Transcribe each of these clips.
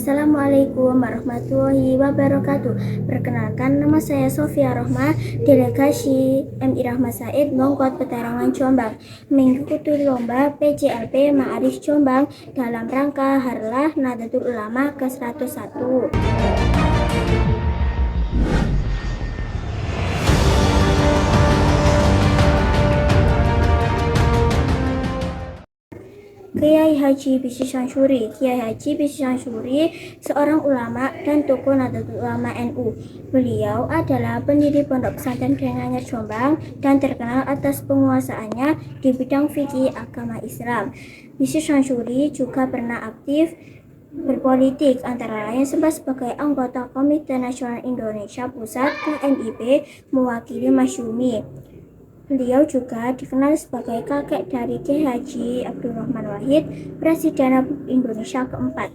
Assalamualaikum warahmatullahi wabarakatuh. Perkenalkan, nama saya Sofia Rohma, delegasi MI Rahma Said, Ngongkot Petarangan Jombang, mengikuti lomba PJLP Ma'arif Jombang dalam rangka Harlah Nahdlatul Ulama ke-101. Kiai Haji Bishri Syamsuri. Kiai Haji Bishri Syamsuri seorang ulama dan tokoh Nahdlatul Ulama NU. Beliau adalah pendiri Pondok Pesantren Karanganyar Jombang dan terkenal atas penguasaannya di bidang fikih agama Islam. Bishri Syamsuri juga pernah aktif berpolitik, antara lain sempat sebagai anggota Komite Nasional Indonesia Pusat KNIP mewakili Masyumi. Beliau juga dikenal sebagai kakek dari Kiai Haji Abdurrahman Wahid, Presiden Republik Indonesia keempat.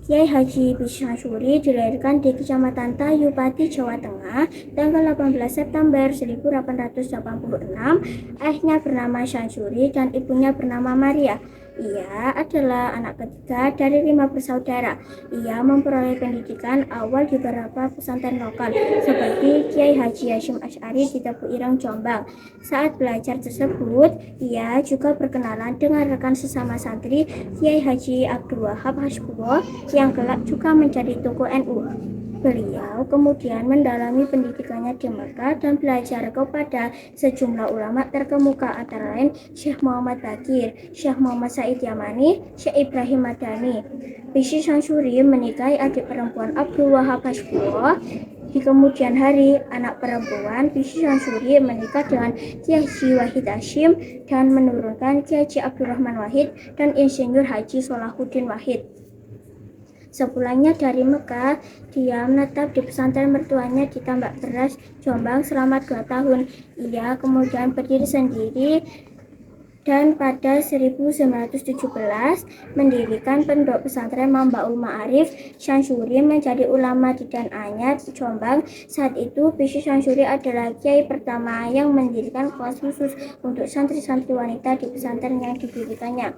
Kiai Haji Bishri Syamsuri dilahirkan di Kecamatan Tayu Pati, Jawa Tengah, tanggal 18 September 1886. Ayahnya bernama Syamsuri dan ibunya bernama Maria. Ia adalah anak ketiga dari 5 bersaudara. Ia memperoleh pendidikan awal di beberapa pesantren lokal seperti Kiai Haji Hasyim Asy'ari di Tebu Ireng, Jombang. Saat belajar tersebut, ia juga berkenalan dengan rekan sesama santri Kiai Haji Abdul Wahab Hashbullah yang kelak juga menjadi tokoh NU. Beliau kemudian mendalami pendidikannya di Mekah dan belajar kepada sejumlah ulama terkemuka, antara lain Syekh Muhammad Baqir, Syekh Muhammad Said Yamani, Syekh Ibrahim Madani. Bishri Syamsuri menikahi adik perempuan Abdul Wahab Hashbullah. Di kemudian hari, anak perempuan Bishri Syamsuri menikah dengan Kiai Haji Wahid Hasyim dan menurunkan Kiai Haji Abdurrahman Wahid dan Insinyur Haji Solahuddin Wahid. Sepulangnya dari Mekah, dia menetap di pesantren mertuanya di Tambak Beras, Jombang selama 2 tahun. Ia kemudian berdiri sendiri dan pada 1917 mendirikan Pondok Pesantren Mambaul Ma'arif. Syamsuri menjadi ulama di Dan Anyar, Jombang. Saat itu Bishri Syamsuri adalah kiai pertama yang mendirikan kelas khusus untuk santri-santri wanita di pesantren yang didirikannya.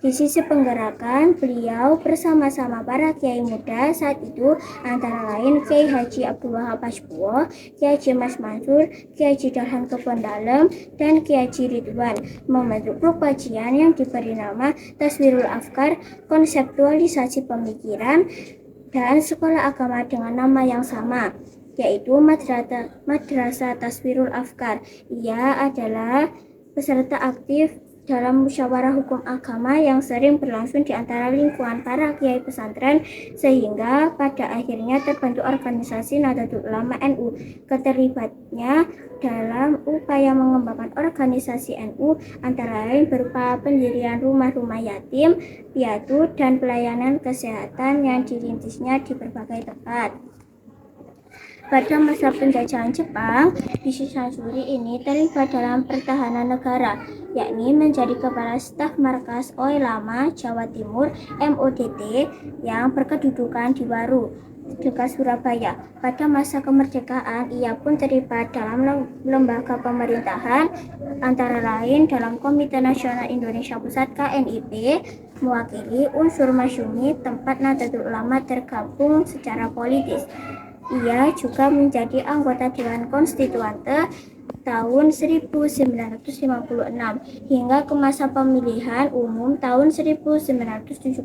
Di sisi penggerakan, beliau bersama-sama para kiai muda saat itu, antara lain Kiai Haji Abdul Wahab Hashbullah, Kiai Haji Mas Mansur, Kiai Haji Dahlan Kebon Dalem, dan Kiai Haji Ridwan, membentuk grup kajian yang diberi nama Taswirul Afkar, konseptualisasi pemikiran, dan sekolah agama dengan nama yang sama, yaitu Madrasah Taswirul Afkar. Ia adalah peserta aktif dalam musyawarah hukum agama yang sering berlangsung di antara lingkungan para kiai pesantren, sehingga pada akhirnya terbentuk organisasi Nahdlatul Ulama NU. Keterlibatannya dalam upaya mengembangkan organisasi NU antara lain berupa pendirian rumah-rumah yatim, piatu, dan pelayanan kesehatan yang dirintisnya di berbagai tempat. Pada masa penjajahan Jepang, Bishri Syamsuri ini terlibat dalam pertahanan negara, yakni menjadi kepala staf markas OI Lama Jawa Timur MODT yang berkedudukan di Waru, dekat Surabaya. Pada masa kemerdekaan, ia pun terlibat dalam lembaga pemerintahan, antara lain dalam Komite Nasional Indonesia Pusat KNIP, mewakili unsur Masyumi, tempat Nahdlatul Ulama tergabung secara politis. Ia juga menjadi anggota Dewan Konstituante tahun 1956 hingga ke masa pemilihan umum tahun 1971.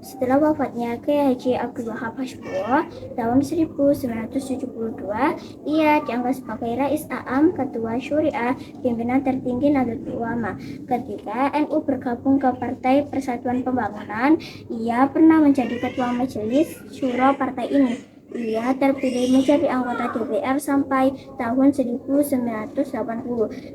Setelah wafatnya Kiai Haji Abdul Wahab Hashbullah tahun 1972, ia diangkat sebagai Rais A'am, Ketua Syuriah, pimpinan tertinggi Nahdlatul Ulama. Ketika NU bergabung ke Partai Persatuan Pembangunan, ia pernah menjadi Ketua Majelis Syuro partai ini. Ia terpilih menjadi anggota DPR sampai tahun 1980.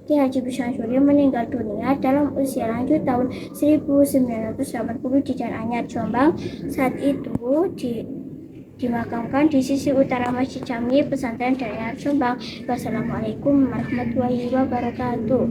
Kiai Haji Bishri Syamsuri meninggal dunia dalam usia lanjut tahun 1980 di Dan Anyar, Jombang. Saat itu dimakamkan di sisi utara Masjid Jami Pesantren Dan Anyar, Jombang. Wassalamualaikum warahmatullahi wabarakatuh.